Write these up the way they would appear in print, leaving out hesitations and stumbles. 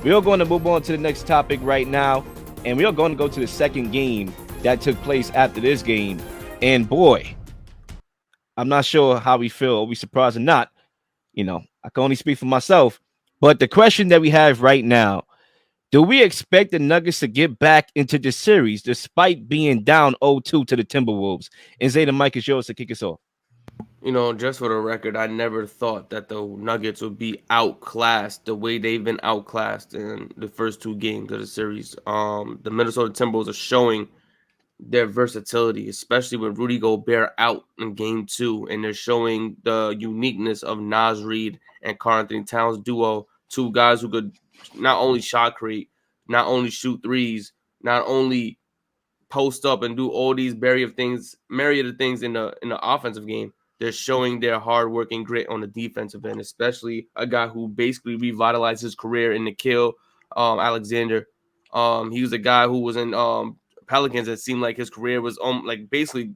We are going to move on to the next topic right now, and we are going to go to the second game that took place after this game. And boy, I'm not sure how we feel. Are we surprised or not? I can only speak for myself. But the question that we have right now, do we expect the Nuggets to get back into the series despite being down 0-2 to the Timberwolves? And Zay, the mic is yours to kick us off. Just for the record, I never thought that the Nuggets would be outclassed the way they've been outclassed in the first two games of the series. The Minnesota Timberwolves are showing their versatility, especially with Rudy Gobert out in game two, and they're showing the uniqueness of Nas Reed and Karl Anthony Towns duo, two guys who could not only shot create, not only shoot threes, not only post up and do all these myriad of things in the offensive game. They're showing their hard work and grit on the defensive end, especially a guy who basically revitalized his career in Nikhil Alexander. He was a guy who was in Pelicans that seemed like his career was like basically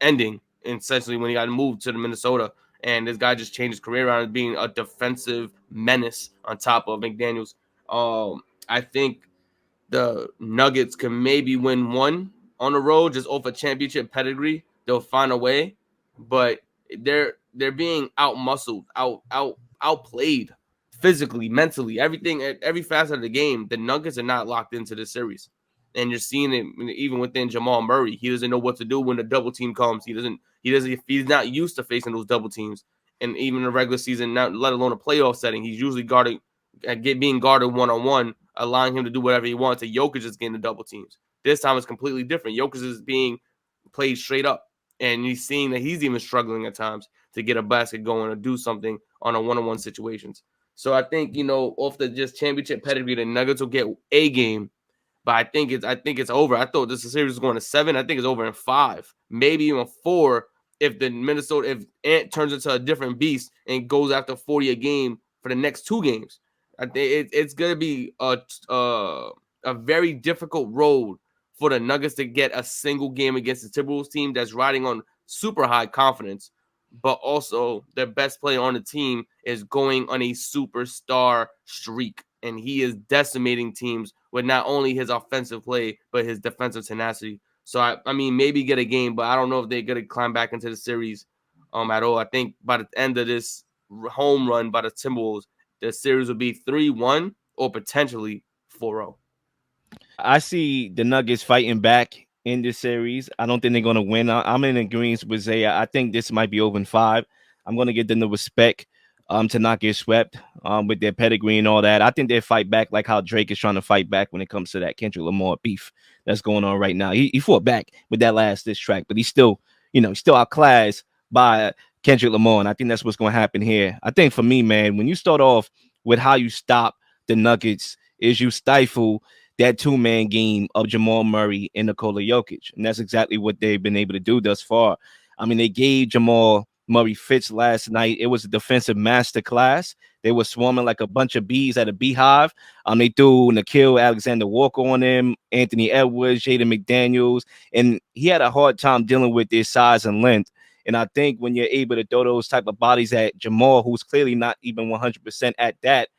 ending essentially when he got moved to the Minnesota. And this guy just changed his career around being a defensive menace on top of McDaniels. I think the Nuggets can maybe win one on the road just off a championship pedigree. They'll find a way, but they're being outplayed physically, mentally, everything, every facet of the game. The Nuggets are not locked into this series, and you're seeing it even within Jamal Murray. He doesn't know what to do when the double team comes. He doesn't. If he's not used to facing those double teams, and even in the regular season, not let alone a playoff setting, he's usually being guarded one on one, allowing him to do whatever he wants. And Jokic is getting the double teams. This time it's completely different. Jokic is being played straight up, and he's seeing that he's even struggling at times to get a basket going or do something on a one-on-one situations. So I think off the just championship pedigree, the Nuggets will get a game, but I think it's over. I thought this series was going to 7. I think it's over in 5, maybe even 4 if Ant turns into a different beast and goes after 40 a game for the next 2 games. I think it's going to be a very difficult road for the Nuggets to get a single game against the Timberwolves team that's riding on super high confidence, but also their best player on the team is going on a superstar streak, and he is decimating teams with not only his offensive play but his defensive tenacity. So I mean, maybe get a game, but I don't know if they're gonna climb back into the series at all. I think by the end of this home run by the Timberwolves, the series will be 3-1 or potentially 4-0. I see the Nuggets fighting back in this series. I don't think they're going to win. I'm in agreement with Zay. I think this might be over in 5. I'm going to give them the respect to not get swept with their pedigree and all that. I think they fight back like how Drake is trying to fight back when it comes to that Kendrick Lamar beef that's going on right now. He fought back with that last diss track, but he's still outclassed by Kendrick Lamar, and I think that's what's going to happen here. I think for me, man, when you start off with how you stop the Nuggets is you stifle that two-man game of Jamal Murray and Nikola Jokic. And that's exactly what they've been able to do thus far. I mean, they gave Jamal Murray fits last night. It was a defensive masterclass. They were swarming like a bunch of bees at a beehive. They threw Nikhil Alexander Walker on him, Anthony Edwards, Jaden McDaniels, and he had a hard time dealing with their size and length. And I think when you're able to throw those type of bodies at Jamal, who's clearly not even 100% at that,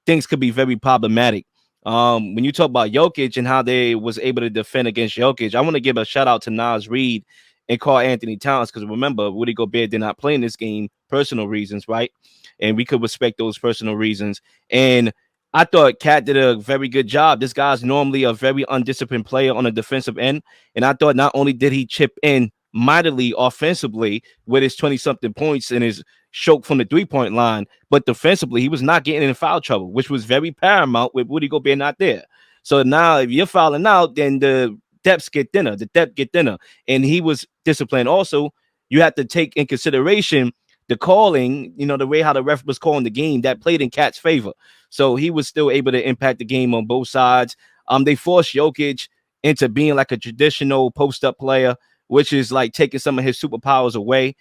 things could be very problematic. When you talk about Jokic and how they was able to defend against Jokic, I want to give a shout out to Nas Reed and Karl Anthony Towns because remember, Rudy Gobert did not play in this game, personal reasons, right? And we could respect those personal reasons. And I thought Cat did a very good job. This guy's normally a very undisciplined player on the defensive end, and I thought not only did he chip in mightily offensively with his 20-something points and his choke from the three-point line, but defensively, he was not getting in foul trouble, which was very paramount with Rudy Gobert not there. So now if you're fouling out, then the depth get thinner. And he was disciplined. Also, you have to take in consideration the calling, the way how the ref was calling the game that played in Cat's favor. So he was still able to impact the game on both sides. They forced Jokic into being like a traditional post-up player, which is like taking some of his superpowers away.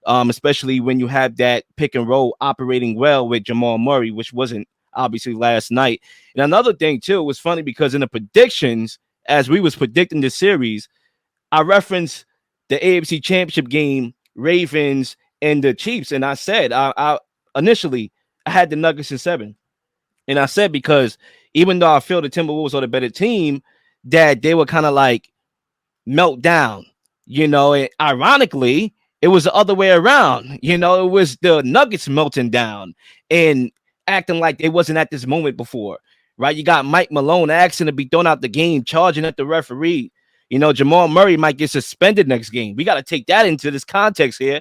Especially when you have that pick and roll operating well with Jamal Murray, which wasn't obviously last night. And another thing too was funny because in the predictions, as we was predicting the series, I referenced the AFC Championship game, Ravens and the Chiefs, and I said I initially I had the Nuggets in 7, and I said because even though I feel the Timberwolves are the better team, that they were kind of like melt down, and ironically, it was the other way around. It was the Nuggets melting down and acting like they wasn't at this moment before, right? You got Mike Malone asking to be thrown out the game, charging at the referee. Jamal Murray might get suspended next game. We got to take that into this context here.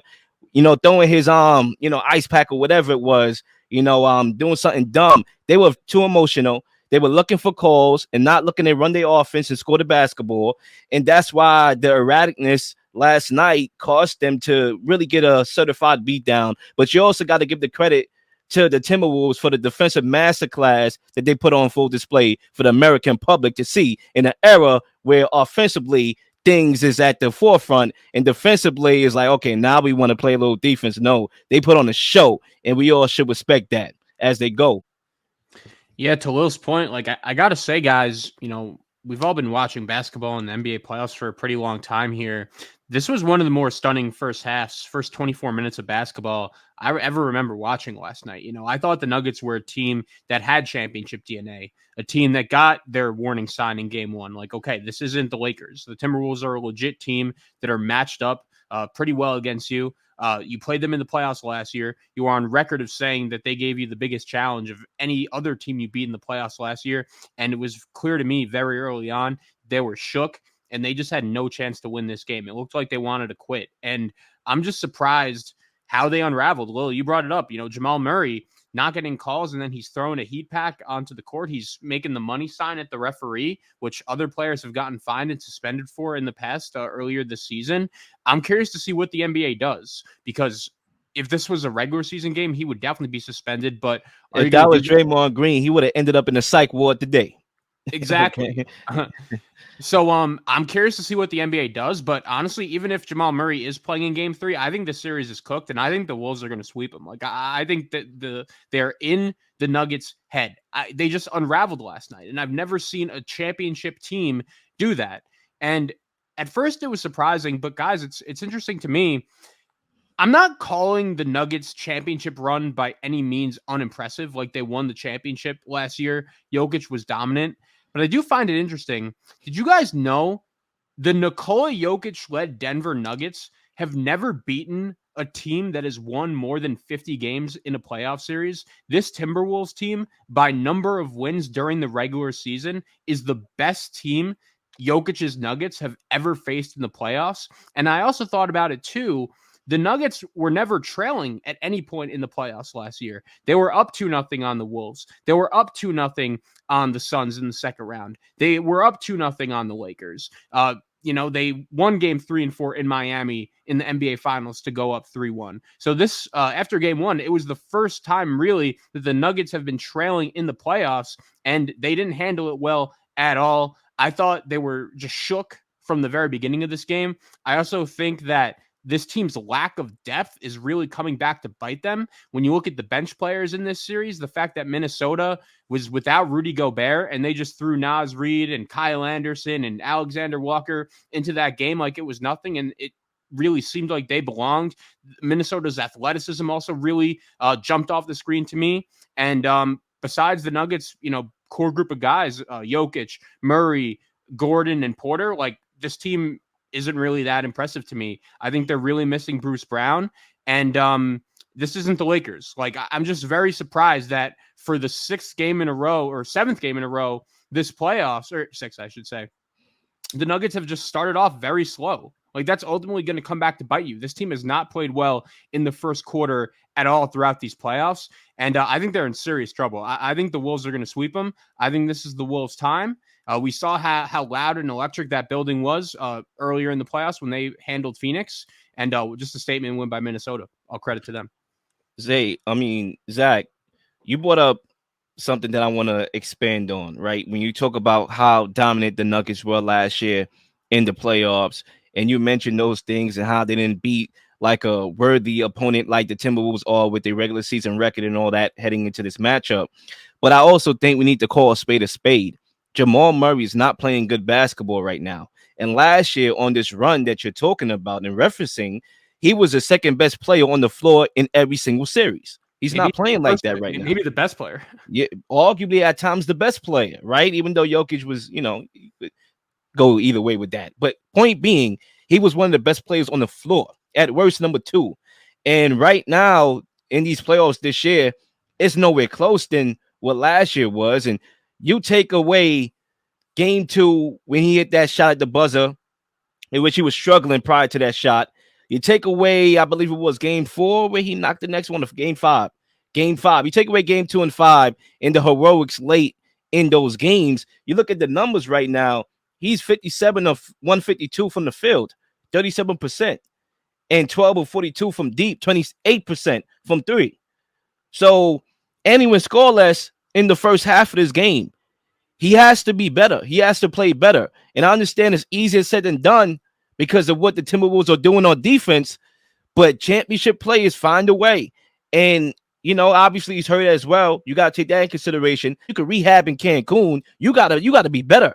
Throwing his ice pack or whatever it was, doing something dumb. They were too emotional. They were looking for calls and not looking to run their offense and score the basketball. And that's why the erraticness last night caused them to really get a certified beatdown. But you also got to give the credit to the Timberwolves for the defensive masterclass that they put on full display for the American public to see in an era where offensively things is at the forefront and defensively is like, okay, now we want to play a little defense. No, they put on a show, and we all should respect that as they go. Yeah, to Leel's point, like I gotta say, guys, we've all been watching basketball in the NBA playoffs for a pretty long time here. This was one of the more stunning first halves, first 24 minutes of basketball I ever remember watching last night. I thought the Nuggets were a team that had championship DNA, a team that got their warning sign in game one. Like, okay, this isn't the Lakers. The Timberwolves are a legit team that are matched up pretty well against you. You played them in the playoffs last year. You are on record of saying that they gave you the biggest challenge of any other team you beat in the playoffs last year. And it was clear to me very early on, they were shook and they just had no chance to win this game. It looked like they wanted to quit. And I'm just surprised how they unraveled. Lil, you brought it up. Jamal Murray not getting calls, and then he's throwing a heat pack onto the court. He's making the money sign at the referee, which other players have gotten fined and suspended for in the past earlier this season. I'm curious to see what the NBA does, because if this was a regular season game, he would definitely be suspended. But if that was Draymond Green, he would have ended up in the psych ward today. Exactly. So I'm curious to see what the NBA does, but honestly, even if Jamal Murray is playing in game 3, I think the series is cooked, and I think the Wolves are going to sweep them. Like, I think that they're in the Nuggets' head. They just unraveled last night, and I've never seen a championship team do that. And at first it was surprising, but guys, it's interesting to me. I'm not calling the Nuggets championship run by any means unimpressive. Like, they won the championship last year. Jokic was dominant. But I do find it interesting. Did you guys know the Nikola Jokic-led Denver Nuggets have never beaten a team that has won more than 50 games in a playoff series? This Timberwolves team, by number of wins during the regular season, is the best team Jokic's Nuggets have ever faced in the playoffs. And I also thought about it too. The Nuggets were never trailing at any point in the playoffs last year. They were up 2-0 on the Wolves. They were up 2-0 on the Suns in the second round. They were up 2-0 on the Lakers. They won game 3 and 4 in Miami in the NBA Finals to go up 3-1. So this, after game 1, it was the first time really that the Nuggets have been trailing in the playoffs, and they didn't handle it well at all. I thought they were just shook from the very beginning of this game. I also think that this team's lack of depth is really coming back to bite them. When you look at the bench players in this series, the fact that Minnesota was without Rudy Gobert and they just threw Naz Reid and Kyle Anderson and Alexander Walker into that game like it was nothing, and it really seemed like they belonged. Minnesota's athleticism also really jumped off the screen to me. And besides the Nuggets, core group of guys, Jokic, Murray, Gordon, and Porter, like, this team isn't really that impressive to me. I think they're really missing Bruce Brown, and this isn't the Lakers. Like, I'm just very surprised that for the 6th game in a row, or 7th game in a row, this playoffs, or 6, I should say, the Nuggets have just started off very slow. Like, that's ultimately going to come back to bite you. This team has not played well in the first quarter at all throughout these playoffs, and I think they're in serious trouble. I think the Wolves are going to sweep them. I think this is the Wolves' time. We saw how loud and electric that building was earlier in the playoffs when they handled Phoenix, and just a statement win by Minnesota. All credit to them. Zach, you brought up something that I want to expand on, right? When you talk about how dominant the Nuggets were last year in the playoffs, and you mentioned those things and how they didn't beat like a worthy opponent like the Timberwolves are with their regular season record and all that heading into this matchup. But I also think we need to call a spade a spade. Jamal Murray is not playing good basketball right now. And last year on this run that you're talking about and referencing, he was the second best player on the floor in every single series. He's Maybe not playing like that right now. maybe the best player. Yeah, arguably at times the best player, right? Even though Jokic was, go either way with that. But point being, he was one of the best players on the floor. At worst, number 2. And right now in these playoffs this year, it's nowhere close than what last year was. And you take away game 2 when he hit that shot at the buzzer, in which he was struggling prior to that shot. You take away, I believe it was game 4 where he knocked the next one of game 5. Game 5. You take away game 2 and 5 and the heroics late in those games. You look at the numbers right now. He's 57 of 152 from the field, 37%, and 12 of 42 from deep, 28% from 3. So, and he went scoreless in the first half of this game. He has to be better. He has to play better. And I understand it's easier said than done because of what the Timberwolves are doing on defense, but championship players find a way. And, obviously he's hurt as well. You got to take that in consideration. You could rehab in Cancun. You gotta be better.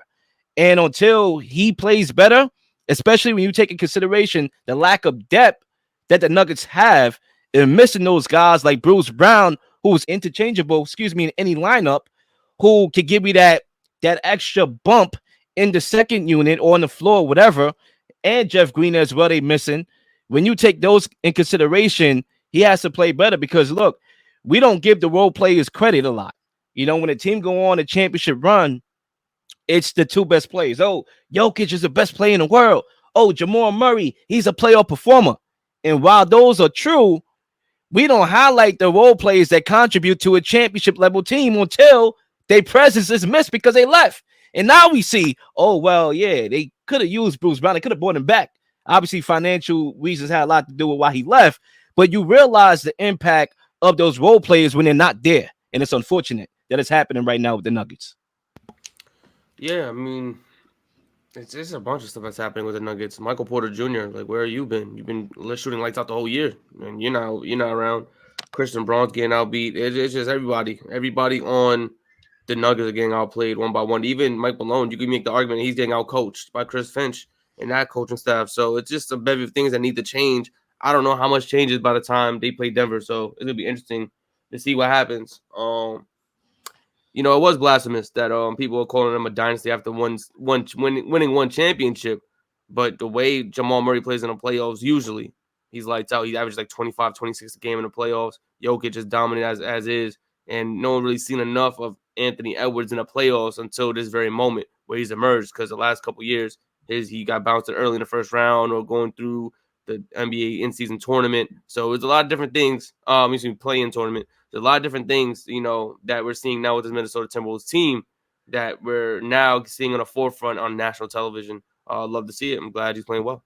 And until he plays better, especially when you take in consideration the lack of depth that the Nuggets have, and missing those guys like Bruce Brown, who is interchangeable, in any lineup, who could give you that extra bump in the second unit or on the floor, whatever, and Jeff Green as well, they missing. When you take those in consideration, he has to play better because, look, we don't give the role players credit a lot. When a team go on a championship run, it's the 2 best players. Oh, Jokic is the best player in the world. Oh, Jamal Murray, he's a playoff performer. And while those are true, we don't highlight the role players that contribute to a championship level team until their presence is missed because they left. And now we see, oh, well, yeah, they could have used Bruce Brown. They could have brought him back. Obviously, financial reasons had a lot to do with why he left. But you realize the impact of those role players when they're not there. And it's unfortunate that it's happening right now with the Nuggets. Yeah, I mean, it's just a bunch of stuff that's happening with the Nuggets. Michael Porter Jr., like, where have you been? You've been shooting lights out the whole year, and you're not around. Christian Braun's getting outbeat. It's just everybody on the Nuggets are getting outplayed one by one. Even Mike Malone, you can make the argument he's getting outcoached by Chris Finch and that coaching staff. So it's just a bevy of things that need to change. I don't know how much changes by the time they play Denver, so it'll be interesting to see what happens. It was blasphemous that people are calling them a dynasty after winning one championship. But the way Jamal Murray plays in the playoffs, usually he's lights out. He averages like 25, 26 a game in the playoffs. Jokic is dominant as is. And no one really seen enough of Anthony Edwards in the playoffs until this very moment where he's emerged. Because the last couple of years, he got bounced early in the first round or going through the NBA in-season tournament. So it's a lot of different things. Play-in tournament. There's a lot of different things, that we're seeing now with this Minnesota Timberwolves team that we're now seeing on the forefront on national television. Love to see it. I'm glad he's playing well.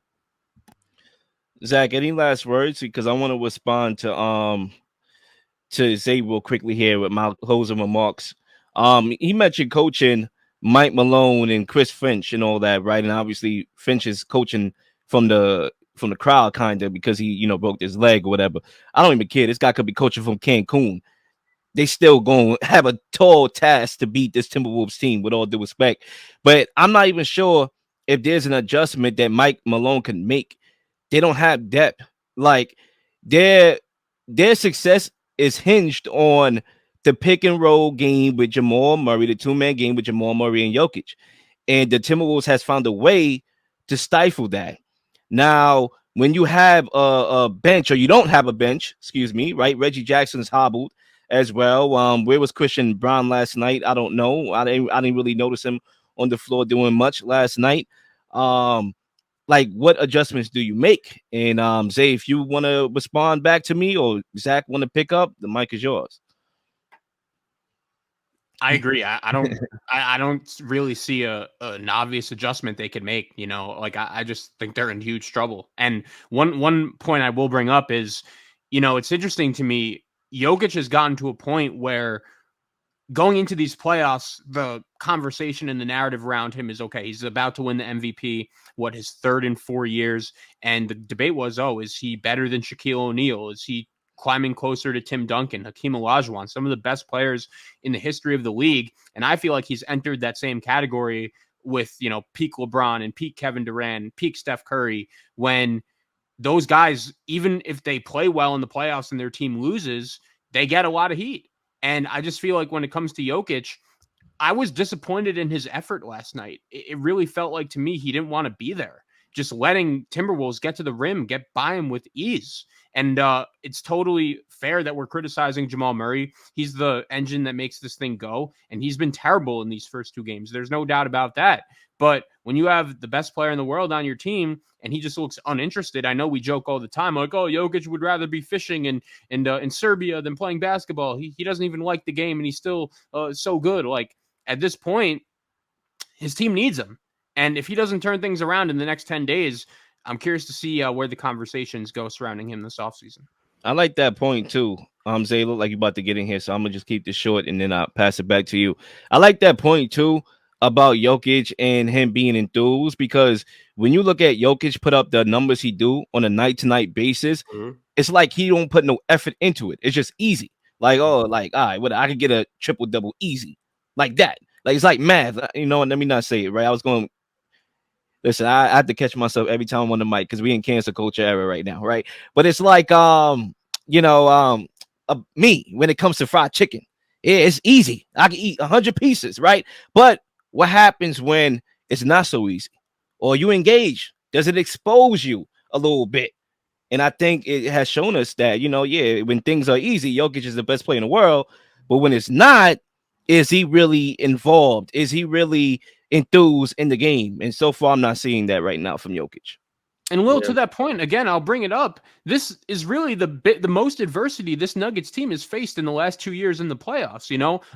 Zach, any last words? Because I want to respond to Zay real quickly here with my closing remarks. He mentioned coaching Mike Malone and Chris Finch and all that, right? And obviously Finch is coaching from the crowd, kind of, because he, broke his leg or whatever. I don't even care. This guy could be coaching from Cancun. They still going to have a tall task to beat this Timberwolves team, with all due respect. But I'm not even sure if there's an adjustment that Mike Malone can make. They don't have depth. Like, their success is hinged on the pick and roll game with Jamal Murray, the 2-man game with Jamal Murray and Jokic. And the Timberwolves has found a way to stifle that. Now, when you have a bench, or you don't have a bench, right? Reggie Jackson's hobbled as well. Where was Christian Braun last night? I don't know. I didn't really notice him on the floor doing much last night. Like, what adjustments do you make? And Zay, if you want to respond back to me, or Zach want to pick up, the mic is yours. I agree. I don't really see an obvious adjustment they could make. I just think they're in huge trouble. And one point I will bring up is, it's interesting to me. Jokic has gotten to a point where, going into these playoffs, the conversation and the narrative around him is, okay, he's about to win the MVP, his 3rd in 4 years. And the debate was, is he better than Shaquille O'Neal? Is he climbing closer to Tim Duncan, Hakeem Olajuwon, some of the best players in the history of the league? And I feel like he's entered that same category with, peak LeBron and peak Kevin Durant, peak Steph Curry, when those guys, even if they play well in the playoffs and their team loses, they get a lot of heat. And I just feel like when it comes to Jokic, I was disappointed in his effort last night. It really felt like to me he didn't want to be there. Just letting Timberwolves get to the rim, get by him with ease. And it's totally fair that we're criticizing Jamal Murray. He's the engine that makes this thing go. And he's been terrible in these first two games. There's no doubt about that. But when you have the best player in the world on your team and he just looks uninterested, I know we joke all the time like, oh, Jokic would rather be fishing in Serbia than playing basketball. He doesn't even like the game and he's still so good. Like, at this point, his team needs him. And if he doesn't turn things around in the next 10 days, I'm curious to see where the conversations go surrounding him this offseason. I like that point too. Zay, look like you're about to get in here, so I'm gonna just keep this short and then I'll pass it back to you. I like that point too about Jokic and him being enthused, because when you look at Jokic put up the numbers he do on a night-to-night basis, it's like he don't put no effort into it. It's just easy. Like, oh, like, all right, what, I could get a triple double easy like that. Like, it's like math. You know, let me not say it, right? I was going, listen, I have to catch myself every time I'm on the mic because we in cancel culture era right now, right? But it's like, me when it comes to fried chicken, it's easy. I can eat 100 pieces, right? But what happens when it's not so easy, or you engage? Does it expose you a little bit? And I think it has shown us that, when things are easy, Jokic is the best player in the world. But when it's not, is he really involved? Is he really enthused in the game? And so far, I'm not seeing that right now from Jokic. And Lil, to that point, again, I'll bring it up. This is really the most adversity this Nuggets team has faced in the last 2 years in the playoffs.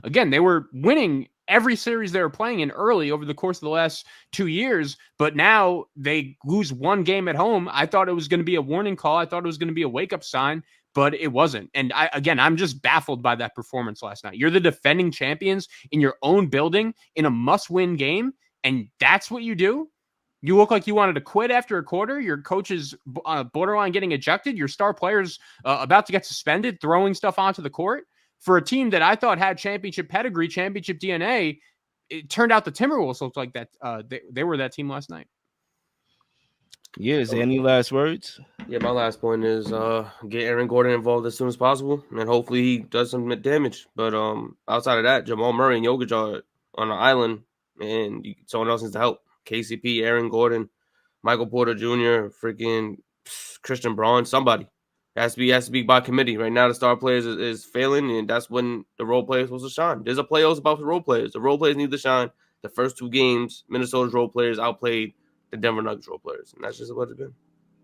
Again, they were winning every series they were playing in early over the course of the last 2 years, but now they lose one game at home. I thought it was going to be a warning call. I thought it was going to be a wake-up sign, but it wasn't. And I'm just baffled by that performance last night. You're the defending champions in your own building in a must-win game, and that's what you do? You look like you wanted to quit after a quarter. Your coach is borderline getting ejected. Your star player's about to get suspended, throwing stuff onto the court. For a team that I thought had championship pedigree, championship DNA, it turned out the Timberwolves looked like that. They were that team last night. Yeah, is there any last words? Yeah, my last point is get Aaron Gordon involved as soon as possible, and hopefully he does some damage. But outside of that, Jamal Murray and Jokic are on an island, and someone else needs to help. KCP, Aaron Gordon, Michael Porter Jr., freaking Christian Braun, somebody. It has to be by committee. Right now, the star players is failing, and that's when the role players supposed to shine. There's a playoffs about the role players. The role players need to shine. The first two games, Minnesota's role players outplayed the Denver Nuggets role players, and that's just what it's been.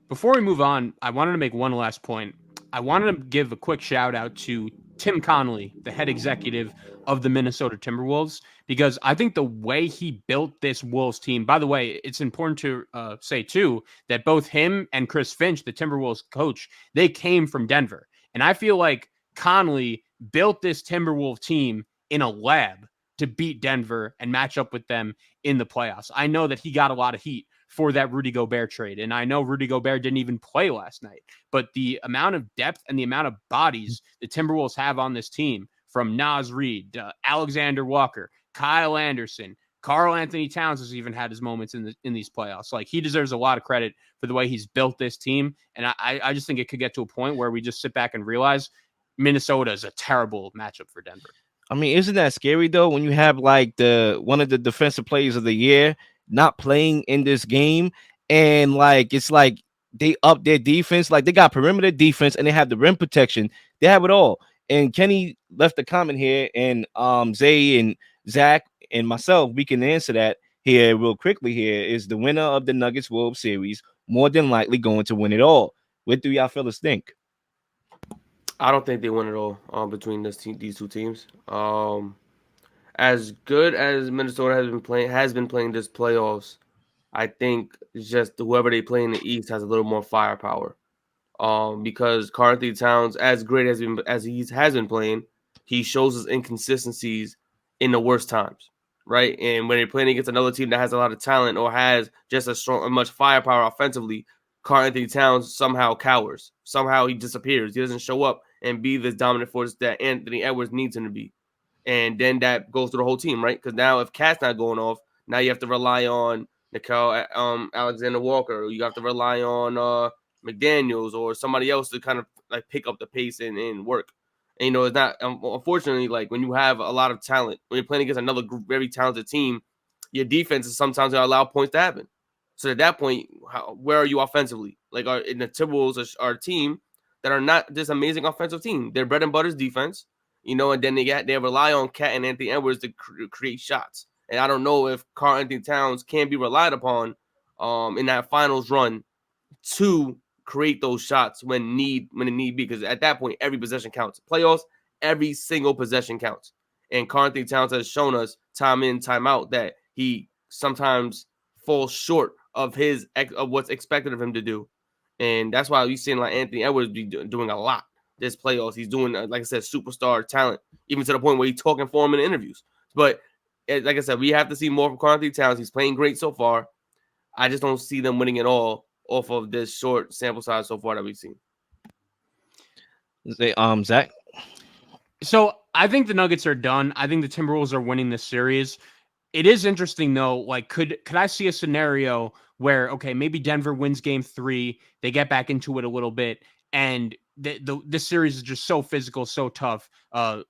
Before we move on, I wanted to make one last point. I wanted to give a quick shout out to Tim Connolly, the head executive of the Minnesota Timberwolves, because I think the way he built this Wolves team, by the way, it's important to say too, that both him and Chris Finch, the Timberwolves coach, they came from Denver. And I feel like Connolly built this Timberwolves team in a lab to beat Denver and match up with them in the playoffs. I know that he got a lot of heat for that Rudy Gobert trade. And I know Rudy Gobert didn't even play last night, but the amount of depth and the amount of bodies the Timberwolves have on this team, from Naz Reid, Alexander Walker, Kyle Anderson, Karl Anthony Towns has even had his moments in these playoffs. Like, he deserves a lot of credit for the way he's built this team. And I just think it could get to a point where we just sit back and realize Minnesota is a terrible matchup for Denver. I mean, isn't that scary though, when you have like one of the defensive players of the year not playing in this game, and like it's like they up their defense, like they got perimeter defense and they have the rim protection, they have it all. And Kenny left a comment here, and Zay and Zach and myself, we can answer that here real quickly. Here is the winner of the Nuggets World Series more than likely going to win it all. What do y'all fellas think? I don't think they win it all between these two teams. As good as Minnesota has been playing this playoffs, I think just whoever they play in the East has a little more firepower. Because Karl Anthony Towns, as great as he has been playing, he shows his inconsistencies in the worst times, right? And when they're playing against another team that has a lot of talent or has just much firepower offensively, Karl Anthony Towns somehow cowers. Somehow he disappears. He doesn't show up and be this dominant force that Anthony Edwards needs him to be. And then that goes through the whole team, right? Because now if Cat's not going off, now you have to rely on Nicole Alexander Walker. Or you have to rely on McDaniels or somebody else to kind of like pick up the pace and work. And, it's not, unfortunately, like when you have a lot of talent, when you're playing against another very talented team, your defense is sometimes going to allow points to happen. So at that point, where are you offensively? Like, in the Timberwolves are a team that are not this amazing offensive team. Their bread and butter is defense, and then they rely on Cat and Anthony Edwards to create shots. And I don't know if Karl Anthony Towns can be relied upon in that finals run to create those shots when it need be, because at that point every possession counts. Playoffs, every single possession counts. And Karl Anthony Towns has shown us time in, time out that he sometimes falls short of what's expected of him to do. And that's why we've seen like Anthony Edwards be doing a lot this playoffs. He's doing, like I said, superstar talent, even to the point where he's talking for him in interviews. But like I said, we have to see more from Karl Anthony Towns. He's playing great so far. I just don't see them winning it all off of this short sample size so far that we've seen. Zach? So I think the Nuggets are done. I think the Timberwolves are winning this series. It is interesting though. Like, could I see a scenario where, okay, maybe Denver wins game 3, they get back into it a little bit, and this series is just so physical, so tough.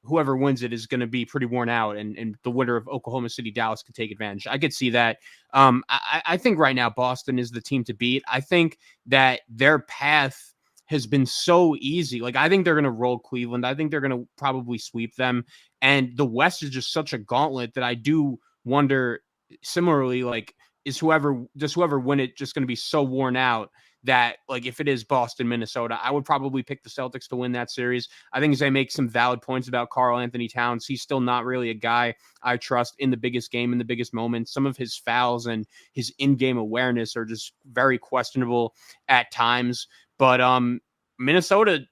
Whoever wins it is going to be pretty worn out, and the winner of Oklahoma City, Dallas can take advantage. I could see that. I think right now Boston is the team to beat. I think that their path has been so easy. Like, I think they're going to roll Cleveland. I think they're going to probably sweep them. And the West is just such a gauntlet that I do wonder, similarly, like, does whoever win it just going to be so worn out that, like, if it is Boston, Minnesota, I would probably pick the Celtics to win that series. I think Zay makes some valid points about Karl Anthony Towns. He's still not really a guy I trust in the biggest game, in the biggest moment. Some of his fouls and his in-game awareness are just very questionable at times. But Minnesota,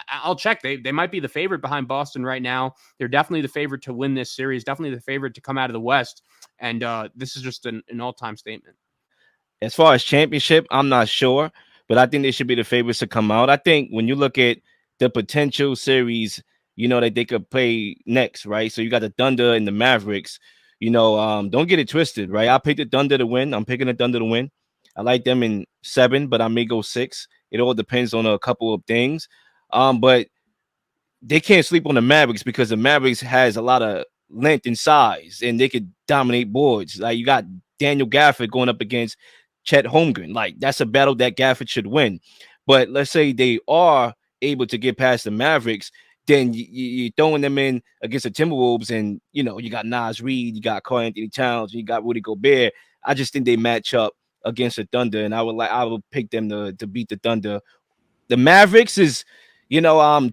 I'll check. They might be the favorite behind Boston right now. They're definitely the favorite to win this series, definitely the favorite to come out of the West. And this is just an all-time statement. As far as championship, I'm not sure, but I think they should be the favorites to come out. I think when you look at the potential series, that they could play next, right? So you got the Thunder and the Mavericks. Don't get it twisted, right? I picked the Thunder to win. I'm picking the Thunder to win. I like them in 7, but I may go 6. It all depends on a couple of things. But they can't sleep on the Mavericks because the Mavericks has a lot of length and size, and they could dominate boards. Like, you got Daniel Gafford going up against Chet Holmgren. Like, that's a battle that Gafford should win. But let's say they are able to get past the Mavericks, then you're throwing them in against the Timberwolves, and you got Naz Reid, you got Karl Anthony Towns, you got Rudy Gobert. I just think they match up against the Thunder, and I would pick them to beat the Thunder. The Mavericks is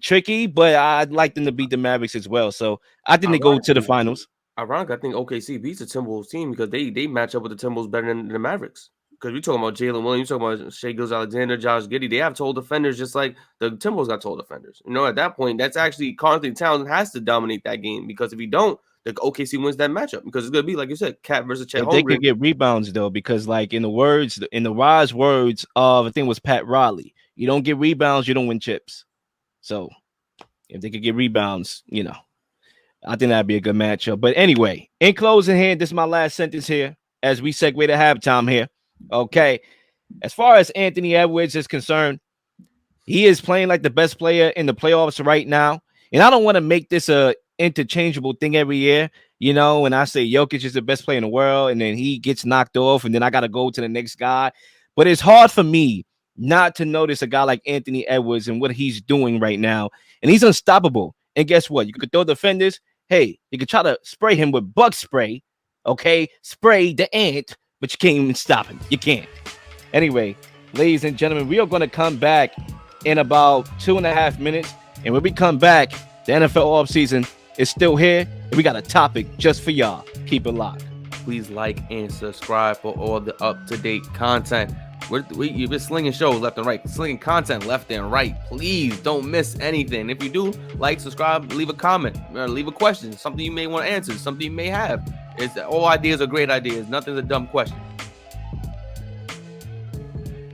tricky, but I'd like them to beat the Mavericks as well. So I think they go to the finals. Ironically, I think OKC beats the Timberwolves team because they match up with the Timberwolves better than the Mavericks. Because we're talking about Jalen Williams, you're talking about Shai Gilgeous-Alexander, Josh Giddey. They have tall defenders just like the Timberwolves got tall defenders. At that point, that's actually Karl Anthony Towns has to dominate that game, because if he don't, the OKC wins that matchup, because it's gonna be like you said, Cat versus Chet Holmgren. They could get rebounds though, because like in the wise words of, I think it was Pat Riley, you don't get rebounds, you don't win chips. So if they could get rebounds, I think that'd be a good matchup. But anyway, in closing here, this is my last sentence here as we segue to halftime here. Okay, as far as Anthony Edwards is concerned, he is playing like the best player in the playoffs right now, and I don't want to make this a interchangeable thing every year, when I say Jokic is the best player in the world and then he gets knocked off and then I got to go to the next guy. But it's hard for me not to notice a guy like Anthony Edwards and what he's doing right now. And he's unstoppable. And guess what? You could throw defenders. Hey, you could try to spray him with bug spray. Okay, spray the ant, but you can't even stop him. You can't. Anyway, ladies and gentlemen, we are going to come back in about 2.5 minutes. And when we come back, the NFL offseason is still here, and we got a topic just for y'all. Keep it locked. Please like and subscribe for all the up-to-date content. You've been slinging shows left and right, slinging content left and right. Please don't miss anything. If you do, like, subscribe, leave a comment, leave a question, something you may want to answer, something you may have. All ideas are great ideas. Nothing's a dumb question.